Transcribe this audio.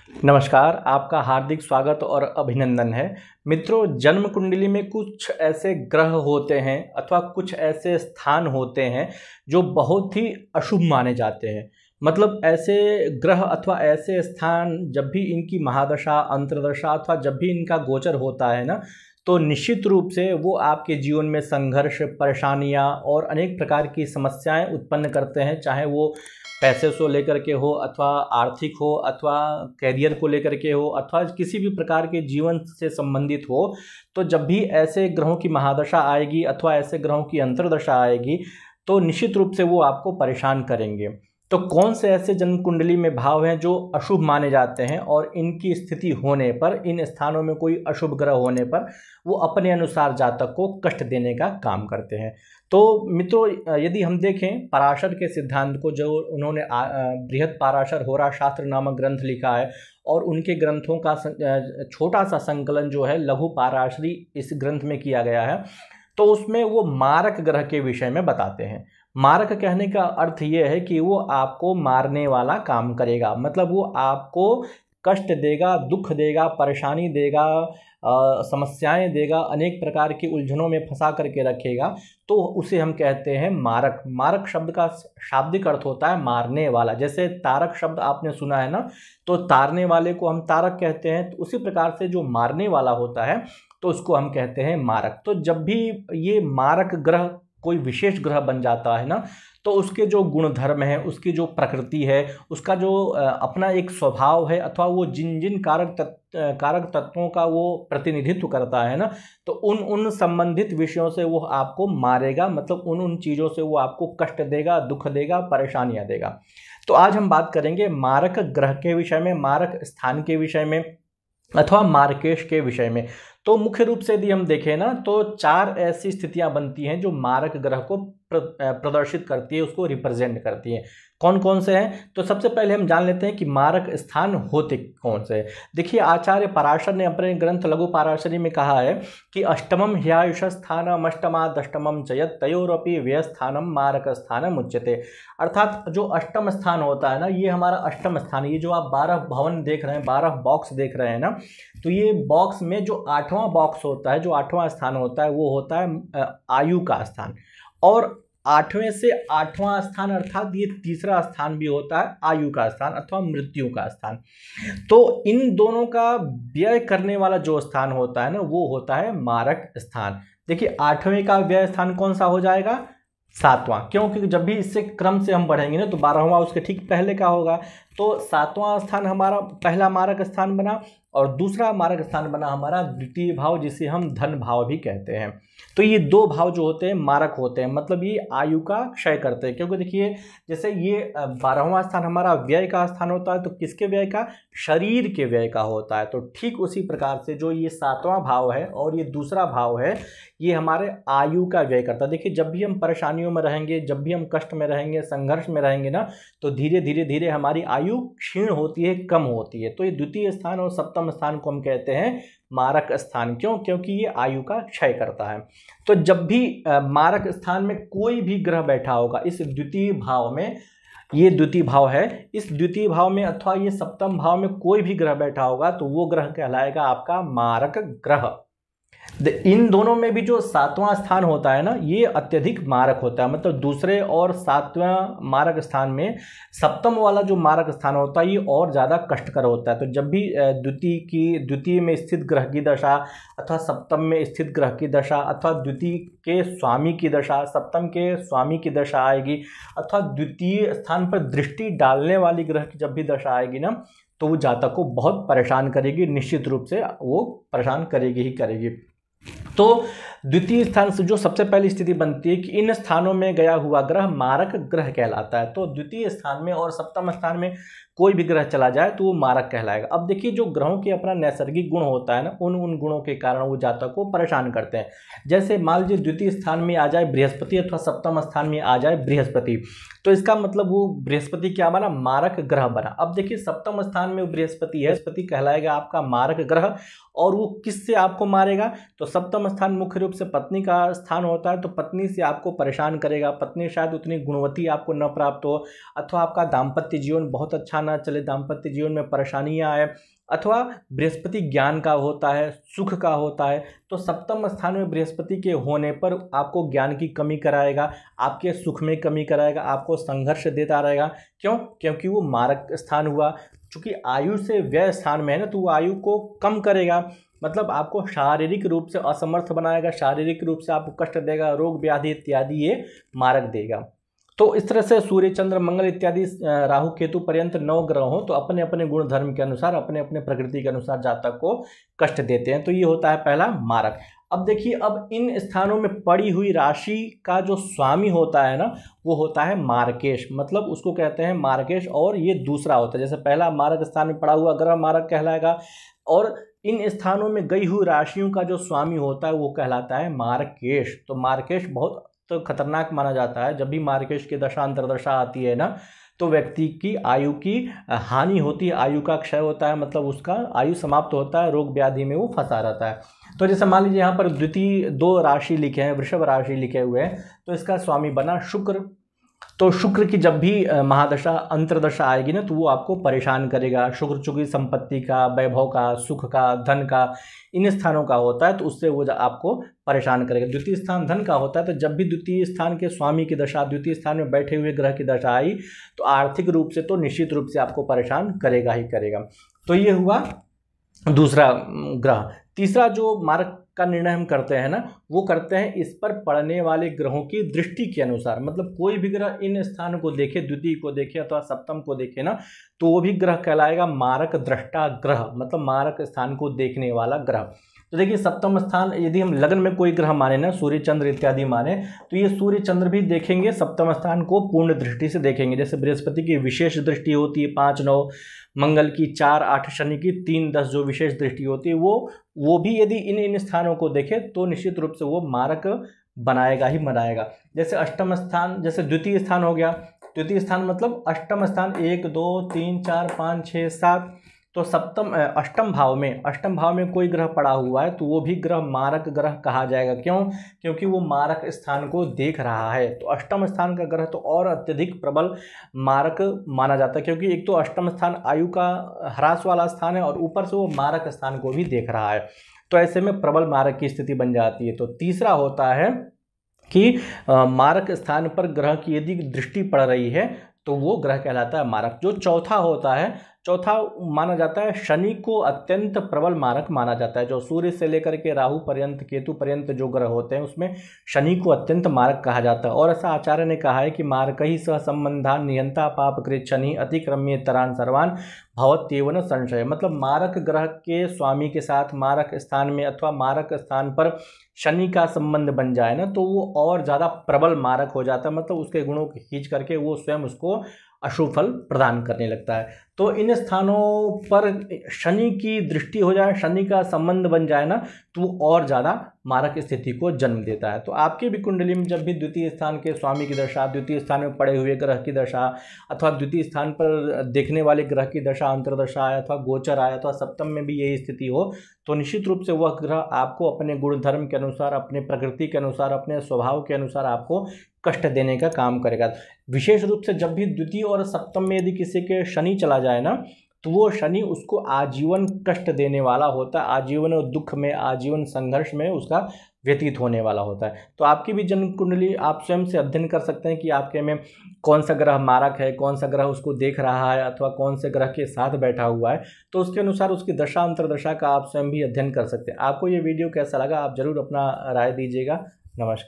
नमस्कार, आपका हार्दिक स्वागत और अभिनंदन है। मित्रों, जन्म कुंडली में कुछ ऐसे ग्रह होते हैं अथवा कुछ ऐसे स्थान होते हैं जो बहुत ही अशुभ माने जाते हैं। मतलब ऐसे ग्रह अथवा ऐसे स्थान जब भी इनकी महादशा, अंतर्दशा अथवा जब भी इनका गोचर होता है ना, तो निश्चित रूप से वो आपके जीवन में संघर्ष, परेशानियाँ और अनेक प्रकार की समस्याएं उत्पन्न करते हैं। चाहे वो पैसे को लेकर के हो अथवा आर्थिक हो अथवा कैरियर को लेकर के हो अथवा किसी भी प्रकार के जीवन से संबंधित हो। तो जब भी ऐसे ग्रहों की महादशा आएगी अथवा ऐसे ग्रहों की अंतर्दशा आएगी तो निश्चित रूप से वो आपको परेशान करेंगे। तो कौन से ऐसे जन्म कुंडली में भाव हैं जो अशुभ माने जाते हैं और इनकी स्थिति होने पर, इन स्थानों में कोई अशुभ ग्रह होने पर वो अपने अनुसार जातक को कष्ट देने का काम करते हैं। तो मित्रों, यदि हम देखें पराशर के सिद्धांत को, जो उन्होंने बृहद पाराशर होरा शास्त्र नामक ग्रंथ लिखा है और उनके ग्रंथों का छोटा सा संकलन जो है लघु पाराशरी इस ग्रंथ में किया गया है, तो उसमें वो मारक ग्रह के विषय में बताते हैं। मारक कहने का अर्थ ये है कि वो आपको मारने वाला काम करेगा, मतलब वो आपको कष्ट देगा, दुख देगा, परेशानी देगा, समस्याएं देगा, अनेक प्रकार की उलझनों में फंसा करके रखेगा। तो उसे हम कहते हैं मारक। मारक शब्द का शाब्दिक अर्थ होता है मारने वाला। जैसे तारक शब्द आपने सुना है ना, तो तारने वाले को हम तारक कहते हैं। तो उसी प्रकार से जो मारने वाला होता है तो उसको हम कहते हैं मारक। तो जब भी ये मारक ग्रह कोई विशेष ग्रह बन जाता है ना, तो उसके जो गुण धर्म है, उसकी जो प्रकृति है, उसका जो अपना एक स्वभाव है अथवा वो जिन जिन कारक तत्वों का वो प्रतिनिधित्व करता है ना, तो उन संबंधित विषयों से वो आपको मारेगा। मतलब उन चीज़ों से वो आपको कष्ट देगा, दुख देगा, परेशानियां देगा। तो आज हम बात करेंगे मारक ग्रह के विषय में, मारक स्थान के विषय में अथवा मार्केश के विषय में। तो मुख्य रूप से यदि हम देखें ना, तो चार ऐसी स्थितियां बनती हैं जो मारक ग्रह को प्रदर्शित करती है, उसको रिप्रेजेंट करती हैं। कौन कौन से हैं? तो सबसे पहले हम जान लेते हैं कि मारक स्थान होते कौन से हैं। देखिए, आचार्य पराशर ने अपने ग्रंथ लघु पाराशरी में कहा है कि अष्टमम ह्यायुष स्थानम अष्टमादष्टमम चयत तयोरपि व्यय स्थानम मारक स्थानम उच्यते। अर्थात जो अष्टम स्थान होता है ना, ये हमारा अष्टम स्थान, ये जो आप 12 भवन देख रहे हैं, 12 बॉक्स देख रहे हैं ना, तो ये बॉक्स में जो 8वां बॉक्स होता है, जो 8वां स्थान होता है, वो होता है आयु का स्थान। और 8वें से 8वां स्थान अर्थात ये तीसरा स्थान भी होता है आयु का स्थान अथवा मृत्यु का स्थान। तो इन दोनों का व्यय करने वाला जो स्थान होता है ना, वो होता है मारक स्थान। देखिए, 8वें का व्यय स्थान कौन सा हो जाएगा? 7वां। क्योंकि जब भी इससे क्रम से हम बढ़ेंगे ना, तो 12वां उसके ठीक पहले का होगा। तो 7वां स्थान हमारा पहला मारक स्थान बना और दूसरा मारक स्थान बना हमारा द्वितीय भाव, जिसे हम धन भाव भी कहते हैं। तो ये दो भाव जो होते हैं मारक होते हैं, मतलब ये आयु का क्षय करते हैं। क्योंकि देखिए, जैसे ये 12वां स्थान हमारा व्यय का स्थान होता है, तो किसके व्यय का? शरीर के व्यय का होता है। तो ठीक उसी प्रकार से जो ये 7वां भाव है और ये दूसरा भाव है, ये हमारे आयु का व्यय करता है। देखिए, जब भी हम परेशानियों में रहेंगे, जब भी हम कष्ट में रहेंगे, संघर्ष में रहेंगे ना, तो धीरे धीरे धीरे हमारी आयु क्षीण होती है, कम होती है। तो ये द्वितीय स्थान और सप्तम स्थान को हम कहते हैं मारक स्थान। क्यों? क्योंकि ये आयु का क्षय करता है। तो जब भी मारक स्थान में कोई भी ग्रह बैठा होगा इस द्वितीय भाव में, ये द्वितीय भाव है, इस द्वितीय भाव में अथवा ये सप्तम भाव में कोई भी ग्रह बैठा होगा, तो वो ग्रह कहलाएगा आपका मारक ग्रह। इन दोनों में भी जो 7वां स्थान होता है ना, ये अत्यधिक मारक होता है। मतलब दूसरे और 7वां मारक स्थान में सप्तम वाला जो मारक स्थान होता है, ये और ज़्यादा कष्टकर होता है। तो जब भी द्वितीय में स्थित ग्रह की दशा अथवा सप्तम में स्थित ग्रह की दशा अथवा द्वितीय के स्वामी की दशा, सप्तम के स्वामी की दशा आएगी अथवा द्वितीय स्थान पर दृष्टि डालने वाली ग्रह की जब भी दशा आएगी ना, तो वो जातक को बहुत परेशान करेगी। निश्चित रूप से वो परेशान करेगी ही करेगी। तो द्वितीय स्थान से जो सबसे पहली स्थिति बनती है कि इन स्थानों में गया हुआ ग्रह मारक ग्रह कहलाता है। तो द्वितीय स्थान में और सप्तम स्थान में कोई भी ग्रह चला जाए तो वो मारक कहलाएगा। अब देखिए, जो ग्रहों के अपना नैसर्गिक गुण होता है ना, उन गुणों के कारण वो जातक को परेशान करते हैं। जैसे मान लीजिए द्वितीय स्थान में आ जाए बृहस्पति अथवा सप्तम स्थान में आ जाए बृहस्पति, तो इसका मतलब वो बृहस्पति क्या बना? मारक ग्रह बना। अब देखिए, सप्तम स्थान में बृहस्पति है, बृहस्पति कहलाएगा आपका मारक ग्रह। और वो किससे आपको मारेगा? तो सप्तम स्थान मुख्य रूप से पत्नी का स्थान होता है, तो पत्नी से आपको परेशान करेगा। पत्नी शायद उतनी गुणवती आपको न प्राप्त हो अथवा आपका दाम्पत्य जीवन बहुत अच्छा ना चले, दाम्पत्य जीवन में परेशानियां आए, अथवा बृहस्पति ज्ञान का होता है, सुख का होता है, तो सप्तम स्थान में बृहस्पति के होने पर आपको ज्ञान की कमी कराएगा, आपके सुख में कमी कराएगा, आपको संघर्ष देता रहेगा। क्यों? क्योंकि वो मारक स्थान हुआ, चूँकि आयु से व्यय स्थान में है ना, तो वो आयु को कम करेगा, मतलब आपको शारीरिक रूप से असमर्थ बनाएगा, शारीरिक रूप से आपको कष्ट देगा, रोग व्याधि इत्यादि ये मारक देगा। तो इस तरह से सूर्य चंद्र मंगल इत्यादि राहु केतु पर्यंत 9 ग्रह हो तो अपने अपने गुण धर्म के अनुसार, अपने अपने प्रकृति के अनुसार जातक को कष्ट देते हैं। तो ये होता है पहला मारक। अब देखिए, अब इन स्थानों में पड़ी हुई राशि का जो स्वामी होता है ना, वो होता है मार्केश, मतलब उसको कहते हैं मार्केश। और ये दूसरा होता है, जैसे पहला मारक स्थान में पड़ा हुआ ग्रह मारक कहलाएगा, और इन स्थानों में गई हुई राशियों का जो स्वामी होता है वो कहलाता है मार्केश। तो मार्केश बहुत तो खतरनाक माना जाता है। जब भी मार्केश की दशा अंतर्दशा आती है ना, तो व्यक्ति की आयु की हानि होती है, आयु का क्षय होता है, मतलब उसका आयु समाप्त होता है, रोग व्याधि में वो फंसा रहता है। तो जैसे मान लीजिए यहाँ पर द्वितीय 2 राशि लिखे हैं, वृषभ राशि लिखे हुए हैं, तो इसका स्वामी बना शुक्र। तो शुक्र की जब भी महादशा अंतर्दशा आएगी ना, तो वो आपको परेशान करेगा। शुक्र चूंकि संपत्ति का, वैभव का, सुख का, धन का, इन स्थानों का होता है, तो उससे वो आपको परेशान करेगा। द्वितीय स्थान धन का होता है, तो जब भी द्वितीय स्थान के स्वामी की दशा, द्वितीय स्थान में बैठे हुए ग्रह की दशा आई, तो आर्थिक रूप से तो निश्चित रूप से आपको परेशान करेगा ही करेगा। तो ये हुआ दूसरा ग्रह। तीसरा जो मारक का निर्णय हम करते हैं ना, वो करते हैं इस पर पड़ने वाले ग्रहों की दृष्टि के अनुसार। मतलब कोई भी ग्रह इन स्थान को देखे, द्वितीय को देखे अथवा सप्तम को देखे ना, तो वो भी ग्रह कहलाएगा मारक दृष्टा ग्रह, मतलब मारक स्थान को देखने वाला ग्रह। तो देखिए, सप्तम स्थान यदि हम लग्न में कोई ग्रह माने ना, सूर्य चंद्र इत्यादि माने, तो ये सूर्य चंद्र भी देखेंगे सप्तम स्थान को पूर्ण दृष्टि से देखेंगे। जैसे बृहस्पति की विशेष दृष्टि होती है 5-9, मंगल की 4-8, शनि की 3-10 जो विशेष दृष्टि होती है, वो भी यदि इन स्थानों को देखे तो निश्चित रूप से वो मारक बनाएगा ही बनाएगा। जैसे अष्टम स्थान, जैसे द्वितीय स्थान हो गया, द्वितीय स्थान मतलब अष्टम स्थान 1, 2, 3, 4, 5, 6, 7, तो अष्टम भाव में कोई ग्रह पड़ा हुआ है, तो वो भी ग्रह मारक ग्रह कहा जाएगा। क्यों? क्योंकि वो मारक स्थान को देख रहा है। तो अष्टम स्थान का ग्रह तो और अत्यधिक प्रबल मारक माना जाता है, क्योंकि एक तो अष्टम स्थान आयु का ह्रास वाला स्थान है, और ऊपर से वो मारक स्थान को भी देख रहा है, तो ऐसे में प्रबल मारक की स्थिति बन जाती है। तो तीसरा होता है कि मारक स्थान पर ग्रह की यदि दृष्टि पड़ रही है, तो वो ग्रह कहलाता है मारक। जो चौथा होता है, चौथा माना जाता है शनि को अत्यंत प्रबल मारक माना जाता है। जो सूर्य से लेकर के राहु पर्यंत, केतु पर्यंत जो ग्रह होते हैं, उसमें शनि को अत्यंत मारक कहा जाता है। और ऐसा आचार्य ने कहा है कि मारक ही सह संबंधान नियंता पाप कृत शनि अतिक्रम्य तरान सर्वान भवत्येव संशय। मतलब मारक ग्रह के स्वामी के साथ मारक स्थान में अथवा मारक स्थान पर शनि का संबंध बन जाए ना, तो वो और ज़्यादा प्रबल मारक हो जाता है, मतलब उसके गुणों को खींच करके वो स्वयं उसको अशुभ फल प्रदान करने लगता है। तो इन स्थानों पर शनि की दृष्टि हो जाए, शनि का संबंध बन जाए ना, तो वो और ज़्यादा मारक स्थिति को जन्म देता है। तो आपके भी कुंडली में जब भी द्वितीय स्थान के स्वामी की दशा, द्वितीय स्थान में पड़े हुए ग्रह की दशा, अथवा द्वितीय स्थान पर देखने वाले ग्रह की दशा अंतर्दशा आए, अथवा गोचर आए, अथवा सप्तम में भी यही स्थिति हो, तो निश्चित रूप से वह ग्रह आपको अपने गुण धर्म के अनुसार, अपने प्रकृति के अनुसार, अपने स्वभाव के अनुसार आपको कष्ट देने का काम करेगा। विशेष रूप से जब भी द्वितीय और सप्तम में यदि किसी के शनि चला जाए ना, तो वो शनि उसको आजीवन कष्ट देने वाला होता है, आजीवन दुख में, आजीवन संघर्ष में उसका व्यतीत होने वाला होता है। तो आपकी भी जन्म कुंडली आप स्वयं से अध्ययन कर सकते हैं कि आपके में कौन सा ग्रह मारक है, कौन सा ग्रह उसको देख रहा है, अथवा कौन से ग्रह के साथ बैठा हुआ है। तो उसके अनुसार उसकी दशा अंतर्दशा का आप स्वयं भी अध्ययन कर सकते हैं। आपको ये वीडियो कैसा लगा, आप जरूर अपना राय दीजिएगा। नमस्कार।